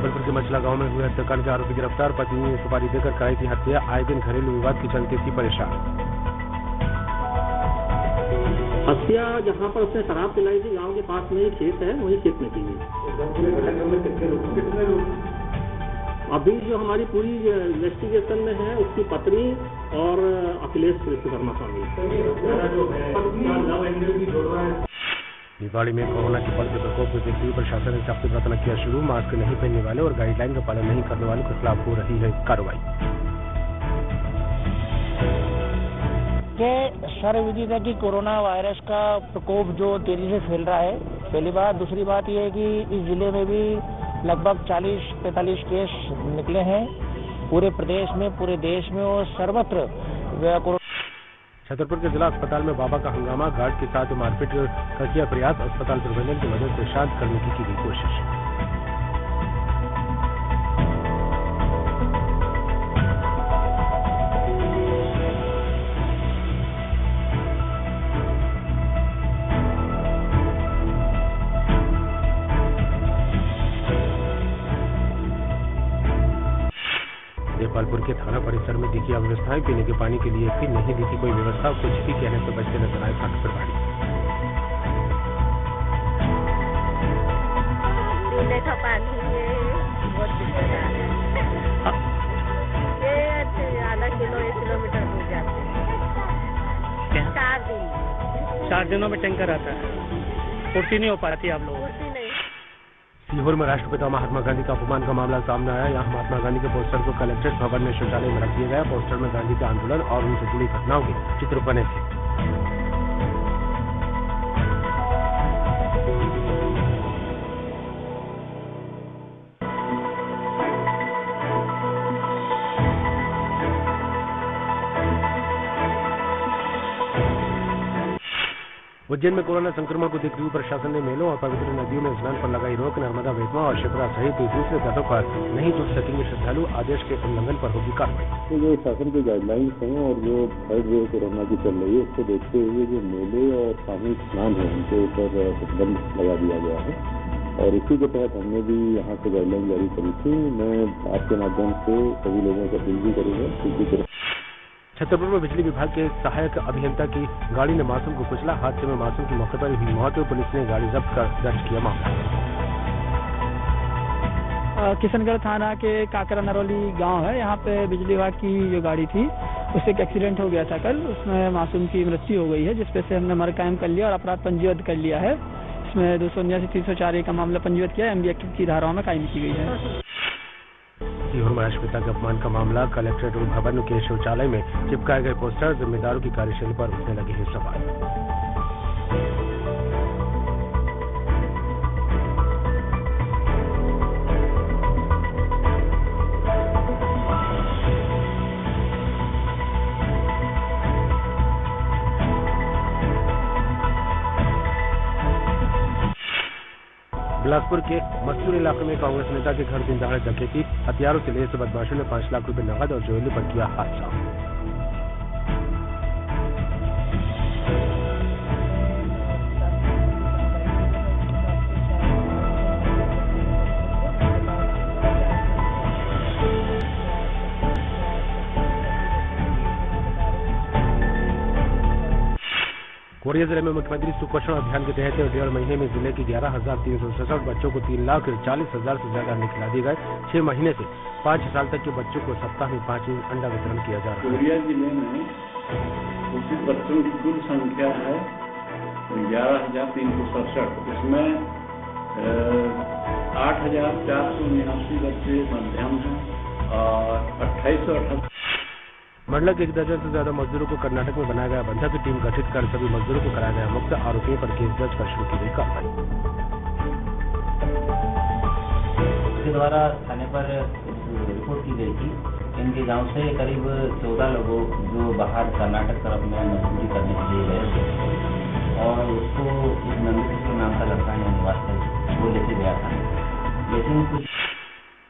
जबलपुर के मछला गांव में हुए हत्याकांड के आरोपी गिरफ्तार, पत्नी ने सुपारी देकर कराई थी हत्या। आए दिन घरेलू विवाद के चलते थी परेशान। हत्या जहां पर उसने शराब पिलाई थी, गांव के पास में ही खेत है, वही खेत में की गई। अभी जो हमारी पूरी इन्वेस्टिगेशन में है, उसकी पत्नी और अखिलेश विश्वकर्मा स्वामी। दिवाली में कोरोना के बढ़ते प्रकोप को देखते हुए प्रशासन ने सख्ती बरतना किया शुरू। मास्क नहीं पहनने वाले और गाइडलाइन का पालन नहीं करने वालों के खिलाफ हो रही है कार्रवाई। सर्वविदित है कि कोरोना वायरस का प्रकोप जो तेजी से फैल रहा है, पहली बात। दूसरी बात यह है कि इस जिले में भी लगभग 40-45 केस निकले हैं पूरे प्रदेश में, पूरे देश में और सर्वत्र। छतरपुर के जिला अस्पताल में बाबा का हंगामा, गार्ड के साथ मारपीट का किया प्रयास। अस्पताल प्रबंधन की मदद से शांत करने की गई कोशिश। देपालपुर के थाना परिसर में दिखी अव्यवस्थाएं, पीने के पानी के लिए भी नहीं दिखी कोई व्यवस्था। कुछ भी कहने से बचते नजर आए थाना प्रभारी। पीने का पानी बहुत दिक्कत आ रहा है। ये आधा किलो 1 किलोमीटर दूर जाते हैं। 4 दिनों में टैंकर आता है, पूर्ति नहीं हो पाती आप लोगों। सीहोर में राष्ट्रपिता महात्मा गांधी का अपमान का मामला सामने आया। यहाँ महात्मा गांधी के पोस्टर को कलेक्ट्रेट भवन में शौचालय में रख दिया गया। पोस्टर में गांधी के आंदोलन और उनसे जुड़ी घटनाओं के चित्र बने थे। उज्जैन में कोरोना संक्रमण को देखते हुए प्रशासन ने मेलों और पवित्र नदियों में स्नान पर लगाई रोक। नर्मदा, बेतवा और शिप्रा सहित दूसरे तटों पर नहीं जुट सकेंगे श्रद्धालु। आदेश के उल्लंघन पर होगी कार्रवाई। तो जो शासन की गाइडलाइंस हैं और जो थर्ड वेव कोरोना की चल रही है, उसको देखते हुए जो मेले और सामूहिक स्नान है, उनके ऊपर प्रतिबंध लगा दिया गया है। और इसी के तहत हमने भी यहाँ से गाइडलाइन जारी करी थी। मैं आपके माध्यम से सभी लोगों से अपील भी करूँगा। छतरपुर में बिजली विभाग के सहायक अभियंता की गाड़ी ने मासूम को कुचला। हादसे में मासूम की मौके पर हुई मौत। पुलिस ने गाड़ी जब्त कर दर्ज किया मामला। किशनगढ़ थाना के काकरा नरौली गांव है, यहाँ पे बिजली विभाग की जो गाड़ी थी उससे एक एक्सीडेंट हो गया था कल। उसमें मासूम की मृत्यु हो गई है, जिसपे से हमने मर्ग कायम कर लिया और अपराध पंजीबद्ध कर लिया है। इसमें 279-304 का मामला पंजीबद्ध किया, MB एक्ट की धाराओं में कायम की गई है। सीहोर में राष्ट्रपिता के अपमान का मामला, कलेक्ट्रेट भवन के शौचालय में चिपकाए गए पोस्टर, जिम्मेदारों की कार्यशैली पर उठने लगे हैं सवाल। बिलासपुर के मस्तूर इलाके में कांग्रेस नेता के घर दिन दहाड़े डकैती, हथियारों से लैस बदमाशों ने 5 लाख रुपए नकद और ज्वेलरी पर किया हादसा। कोरिया जिले में मुख्यमंत्री सुपोषण अभियान के तहत 1.5 महीने में जिले के 11,367 बच्चों को 3,40,000 से ज्यादा अंडे खिला दिए गए। 6 महीने से 5 साल तक के बच्चों को सप्ताह में 5 अंडा वितरण किया जा रहा है। कोरिया जिले में कुपोषित बच्चों की कुल संख्या है 11,367। इसमें 8,479 बच्चे मध्यम हैं और 2,878। मंडला के 1 दर्जन से ज्यादा मजदूरों को कर्नाटक में बनाया गया बंधक टीम गठित कर सभी मजदूरों को कराया गया मुक्त। आरोपियों पर केस दर्ज कर शुरू की गई कार्रवाई। इसके द्वारा थाने पर रिपोर्ट की गई थी। इनके गांव से करीब 14 लोगों जो बाहर कर्नाटक तरफ में मजदूरी करने के लिए गए थे और उसको एक नंदकिशोर नाम का लड़का है निवासी, वो लेके गया था। लेकिन कुछ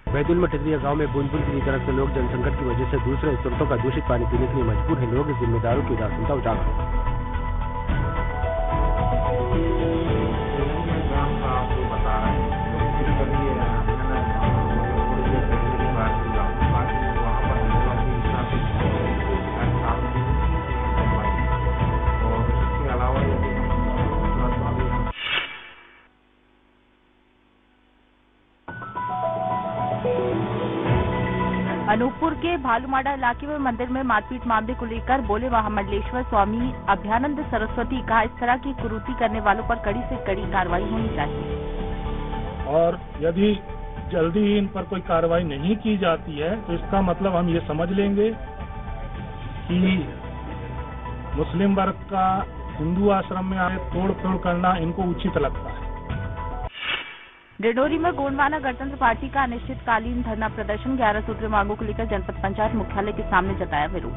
बैतूल में टिकरिया गांव में बूंद-बूंद की तरफ से लोग जनसंकट की वजह से दूसरे स्रोतों का दूषित पानी पीने के लिए मजबूर हैं। लोग जिम्मेदारों की उदासीनता उजागर। ग्राम का आपको बता रहे हैं अनूपपुर के भालूमाड़ा इलाके में मंदिर में मारपीट मामले को लेकर बोले महामंडलेश्वर स्वामी अभयानंद सरस्वती। कहा, इस तरह की कुरीति करने वालों पर कड़ी से कड़ी कार्रवाई होनी चाहिए और यदि जल्दी ही इन पर कोई कार्रवाई नहीं की जाती है तो इसका मतलब हम ये समझ लेंगे कि मुस्लिम वर्ग का हिंदू आश्रम में आए तोड़ फोड़ करना इनको उचित लगता है। डिंडोरी में गोंडवाना गणतंत्र पार्टी का अनिश्चितकालीन धरना प्रदर्शन। 11 सूत्रीय मांगों को लेकर जनपद पंचायत मुख्यालय के सामने जताया विरोध।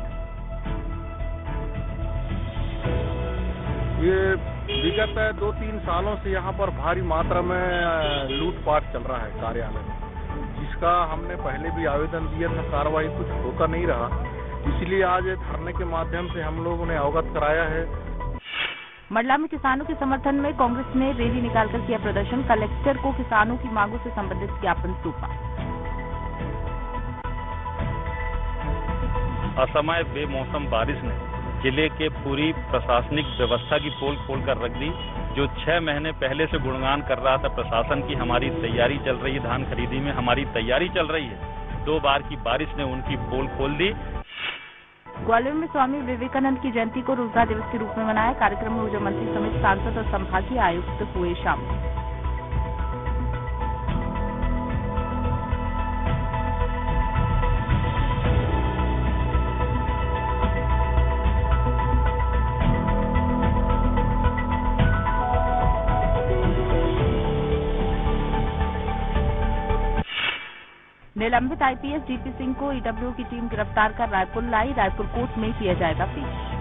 ये विगत 2-3 सालों से यहाँ पर भारी मात्रा में लूटपाट चल रहा है कार्यालय में, जिसका हमने पहले भी आवेदन दिया था, कार्रवाई कुछ होता नहीं रहा। इसलिए आज धरने के माध्यम से हम लोगों ने अवगत कराया है। मंडला में किसानों के समर्थन में कांग्रेस ने रैली निकालकर किया प्रदर्शन। कलेक्टर को किसानों की मांगों से संबंधित ज्ञापन सौंपा। असमय बेमौसम बारिश ने जिले के पूरी प्रशासनिक व्यवस्था की पोल खोल कर रख दी। जो 6 महीने पहले से गुणगान कर रहा था प्रशासन की, हमारी तैयारी चल रही है, धान खरीदी में हमारी तैयारी चल रही है, 2 बार की बारिश ने उनकी पोल खोल दी। ग्वालियर में स्वामी विवेकानंद की जयंती को रोजगार दिवस के रूप में मनाया। कार्यक्रम में ऊर्जा मंत्री समेत सांसद और संभागीय आयुक्त हुए शामिल। निलंबित आईपीएस डीपी सिंह को ईडब्ल्यू की टीम गिरफ्तार कर रायपुर लाई। रायपुर कोर्ट में किया जाएगा पेश।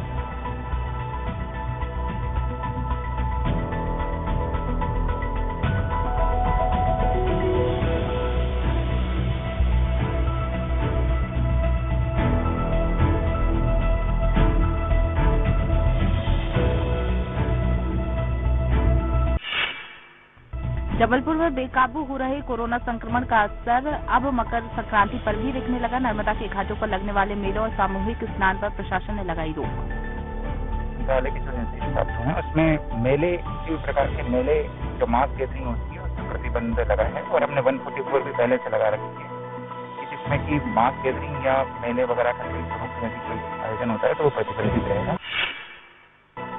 जबलपुर में बेकाबू हो रहे कोरोना संक्रमण का असर अब मकर संक्रांति पर भी दिखने लगा। नर्मदा के घाटों पर लगने वाले मेलों और सामूहिक स्नान पर प्रशासन ने लगाई रोक। पहले की जो निर्देश प्राप्त हुए उसमें मेले, किसी प्रकार के मेले जो मास गैदरिंग होती है उसमें प्रतिबंध लगा है और हमने 144 भी पहले से लगा रखी है कि जिसमें कि मास गैदरिंग या मेले वगैरह का कोई आयोजन होता है तो वो प्रतिबंधित रहेगा।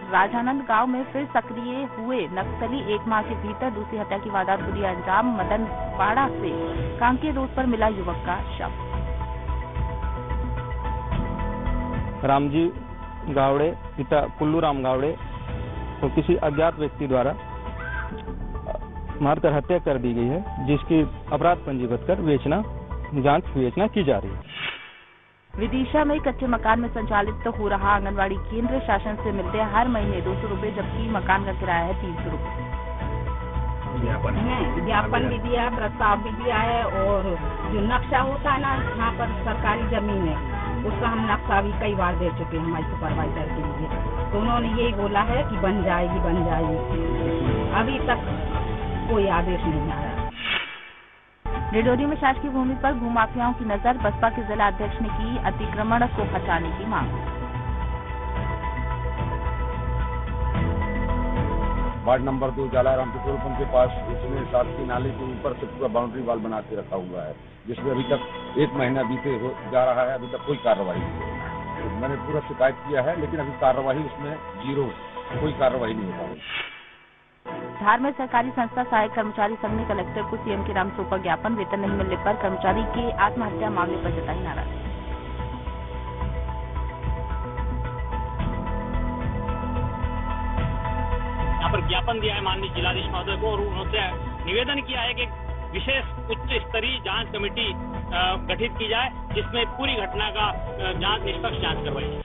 राजानंद गांव में फिर सक्रिय हुए नक्सली। 1 माह के भीतर दूसरी हत्या की वारदात को दिया अंजाम। मदनपाड़ा से कांके रोड पर मिला युवक का शव। रामजी गावड़े पिता कुल्लू राम गावड़े को किसी अज्ञात व्यक्ति द्वारा मारकर हत्या कर दी गई है, जिसकी अपराध पंजीबद्ध कर जांच विवेचना की जा रही है। विदिशा में कच्चे मकान में संचालित हो रहा आंगनवाड़ी केंद्र। शासन से मिलते हैं हर महीने 200 रुपए, जबकि मकान का किराया है 300 रुपए। ज्ञापन भी दिया, प्रस्ताव भी दिया है और जो नक्शा होता है ना, यहाँ पर सरकारी जमीन है उसका हम नक्शा भी कई बार दे चुके हैं हमारे सुपरवाइजर के लिए, तो उन्होंने यही बोला है कि बन जाएगी। अभी तक कोई आदेश नहीं आया। डिंडोरी में शासकीय भूमि पर भूमाफियाओं की नजर। बसपा के जिला अध्यक्ष ने की अतिक्रमण को हटाने की मांग। Ward number 2 Jalaram petrol pump के पास इसमें शासकीय नाले के ऊपर से पूरा बाउंड्री वॉल बना के रखा हुआ है, जिसमें अभी तक 1 महीना बीते जा रहा है, अभी तक कोई कार्रवाई नहीं है। तो मैंने पूरा शिकायत किया है, लेकिन अभी कार्रवाई उसमें 0, कोई कार्रवाई नहीं हो रही। धार में सरकारी संस्था सहायक कर्मचारी संघ ने कलेक्टर को सीएम के नाम सौंपा ज्ञापन। वेतन नहीं मिलने पर कर्मचारी के आत्महत्या मामले पर जताई नाराजगी। यहाँ पर ज्ञापन दिया है माननीय जिलाधीश महोदय को और उनसे निवेदन किया है कि विशेष उच्च स्तरीय जांच कमेटी गठित की जाए, जिसमें पूरी घटना का जांच निष्पक्ष जांच करवाई जाए।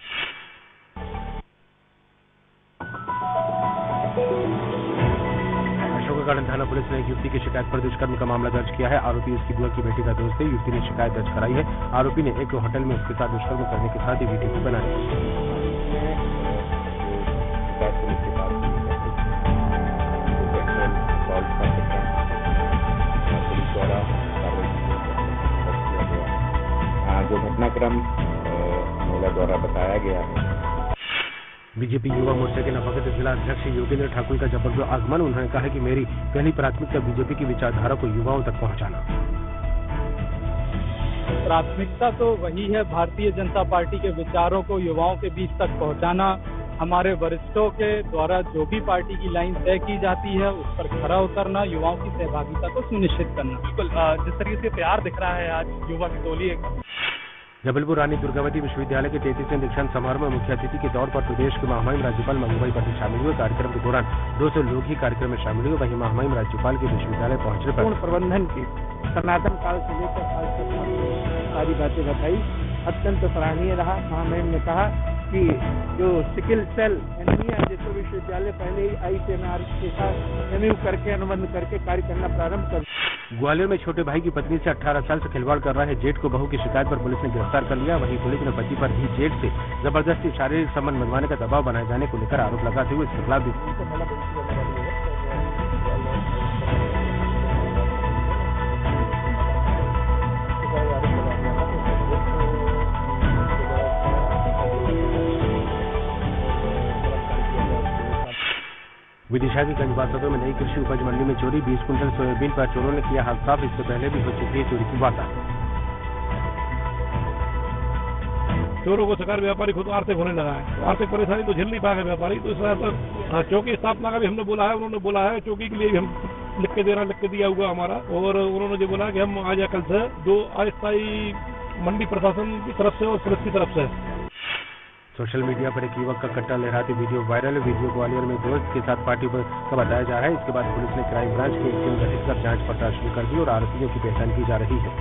गार्डन थाना पुलिस ने एक युवती की शिकायत पर दुष्कर्म का मामला दर्ज किया है। आरोपी उसकी बुआ की बेटी का दोस्त है। युवती ने शिकायत दर्ज कराई है। आरोपी ने एक होटल में उसके साथ दुष्कर्म करने के साथ ही वीडियो भी बनाई। जो घटनाक्रम महिला द्वारा बताया गया है। बीजेपी युवा मोर्चा के नवागत जिला अध्यक्ष योगेंद्र ठाकुर का जबलपुर आगमन। उन्होंने कहा कि मेरी पहली प्राथमिकता बीजेपी की विचारधारा को युवाओं तक पहुंचाना। प्राथमिकता तो वही है, भारतीय जनता पार्टी के विचारों को युवाओं के बीच तक पहुंचाना। हमारे वरिष्ठों के द्वारा जो भी पार्टी की लाइन तय की जाती है उस पर खरा उतरना, युवाओं की सहभागिता को सुनिश्चित करना। बिल्कुल, जिस तरीके से प्यार दिख रहा है आज युवा की टोली जबलपुर रानी दुर्गावती विश्वविद्यालय के 33वें दीक्षांत समारोह में मुख्य अतिथि के तौर पर प्रदेश के महामहिम राज्यपाल मंगूभाई पटेल शामिल हुए। कार्यक्रम के दौरान 200 लोग ही कार्यक्रम में शामिल हुए। वहीं महामहिम राज्यपाल के विश्वविद्यालय पहुंचने पर पूर्ण प्रबंधन की सनातन काल से लेकर आज तक सारी बातें बताई, अत्यंत सराहनीय रहा। महामहिम ने कहा कि जो सिकिल सेल एनीमिया जैसे विश्वविद्यालय पहले ही ICMR के साथ MOU करके अनुबंध करके कार्य करना प्रारंभ कर। ग्वालियर में छोटे भाई की पत्नी से 18 साल से खिलवाड़ कर रहे जेठ को बहू की शिकायत पर पुलिस ने गिरफ्तार कर लिया। वहीं पुलिस ने पति पर भी जेठ से जबरदस्ती शारीरिक संबंध बनवाने का दबाव बनाए जाने को लेकर आरोप लगाते हुए इसके खिलाफ विदिशा की गंजबासतों में नई कृषि उपज मंडी में चोरी, 20 कुंटल सोयाबीन पर चोरों ने किया हाथ साफ। इससे पहले भी हो चुकी है चोरी की वारदात। चोरों को शिकार व्यापारी खुद आर्थिक होने लगा है, आर्थिक परेशानी तो झेल नहीं पाएगा व्यापारी, तो इस तरह चौकी स्थापना का भी हमने बोला है, उन्होंने बोला है चौकी के लिए भी हम लिख के दिया हुआ हमारा, और उन्होंने जो बोला कि हम आज या कल से 2 अस्थायी मंडी प्रशासन की तरफ से और पुलिस की तरफ से। सोशल मीडिया पर एक युवक का कट्टा लहराती वीडियो वायरल। वीडियो ग्वालियर में दोस्त के साथ पार्टी का बताया जा रहा है। इसके बाद पुलिस ने क्राइम ब्रांच की एक टीम गठित कर जांच पड़ताल शुरू कर दी और आरोपियों की पहचान की जा रही है।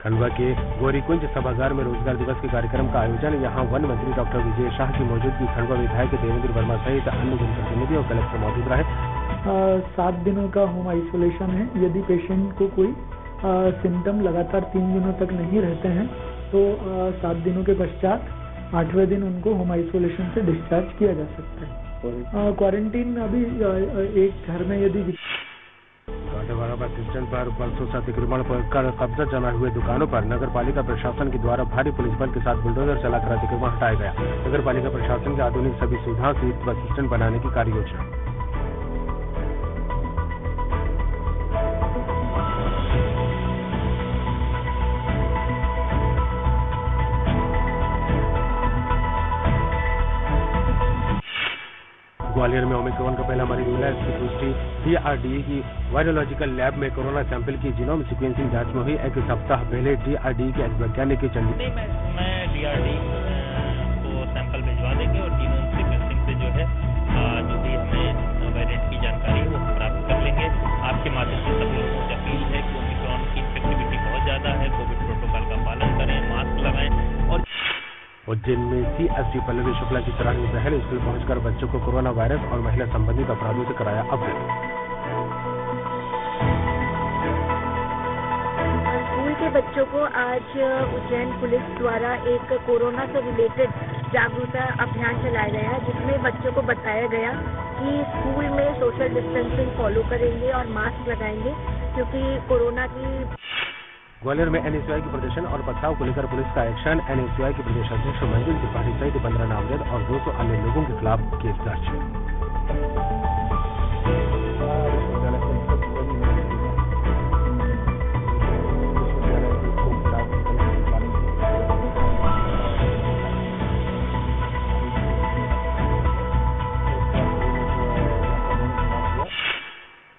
खंडवा के गौरीकुंज सभागार में रोजगार दिवस के कार्यक्रम का आयोजन। यहां वन मंत्री डॉक्टर विजय शाह की मौजूदगी, खंडवा विधायक देवेंद्र वर्मा सहित अन्य जनप्रतिनिधि और कलेक्टर मौजूद रहे। 7 दिनों का होम आइसोलेशन है। यदि पेशेंट को कोई सिम्टम लगातार 3 दिनों तक नहीं रहते हैं तो 7 दिनों के पश्चात 8वें दिन उनको होम आइसोलेशन से डिस्चार्ज किया जा सकता है। क्वारंटीन अभी एक घर में यदि बस स्टैंड पर बरसों से अतिक्रमण कर कब्जा जमा हुए दुकानों पर नगर पालिका प्रशासन के द्वारा भारी पुलिस बल के साथ बुलडोजर चलाकर अतिक्रमण हटाया गया। नगर पालिका प्रशासन की आधुनिक सभी सुविधाओं से बस स्टैंड बनाने की कार्य योजना। ग्वालियर में ओमिक्रॉन का पहला मरीज मिला। इसकी पुष्टि DRDA की वायरोलॉजिकल लैब में कोरोना सैंपल की जीनोम सीक्वेंसिंग जांच में हुई। एक सप्ताह पहले DRDA के वैज्ञानिक की चंडी मैं DRDA को सैंपल भिजवा देंगे और जीनोम सीक्वेंसिंग से जो है जो भी हमें वेरिएंट की जानकारी है वो प्राप्त कर लेंगे। आपके माध्यम से सब लोगों से अपील है कि ओमिक्रॉन की इफेक्टिविटी बहुत ज्यादा है, कोविड प्रोटोकॉल का पालन करें, मास्क लगाएं। और उज्जैन में CSP पल्लवी शुक्ला की सराहनीय पहल। स्कूल पहुंचकर बच्चों को कोरोना वायरस और महिला संबंधित अपराधों से कराया अवगत। स्कूल के बच्चों को आज उज्जैन पुलिस द्वारा एक कोरोना से रिलेटेड जागरूकता अभियान चलाया गया, जिसमें बच्चों को बताया गया कि स्कूल में सोशल डिस्टेंसिंग फॉलो करेंगे और मास्क लगाएंगे, क्योंकि कोरोना की। ग्वालियर में NSUI की प्रदर्शन और पथराव को लेकर पुलिस का एक्शन। NSUI के प्रदेश अध्यक्ष मंजिल त्रिपाठी सहित 15 नामजद और 200 अन्य लोगों के खिलाफ केस दर्ज।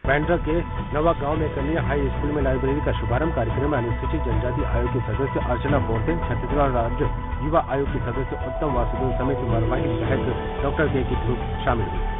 बैंड्रा के नवा गांव में कन्या हाई स्कूल में लाइब्रेरी का शुभारंभ। कार्यक्रम में अनुसूचित जनजाति आयोग के सदस्य अर्चना पोर्ते, छत्तीसगढ़ राज्य युवा आयोग के सदस्य उत्तम वासुदेव समेत मरवाही विधायक डॉक्टर के ध्रुव शामिल हुए।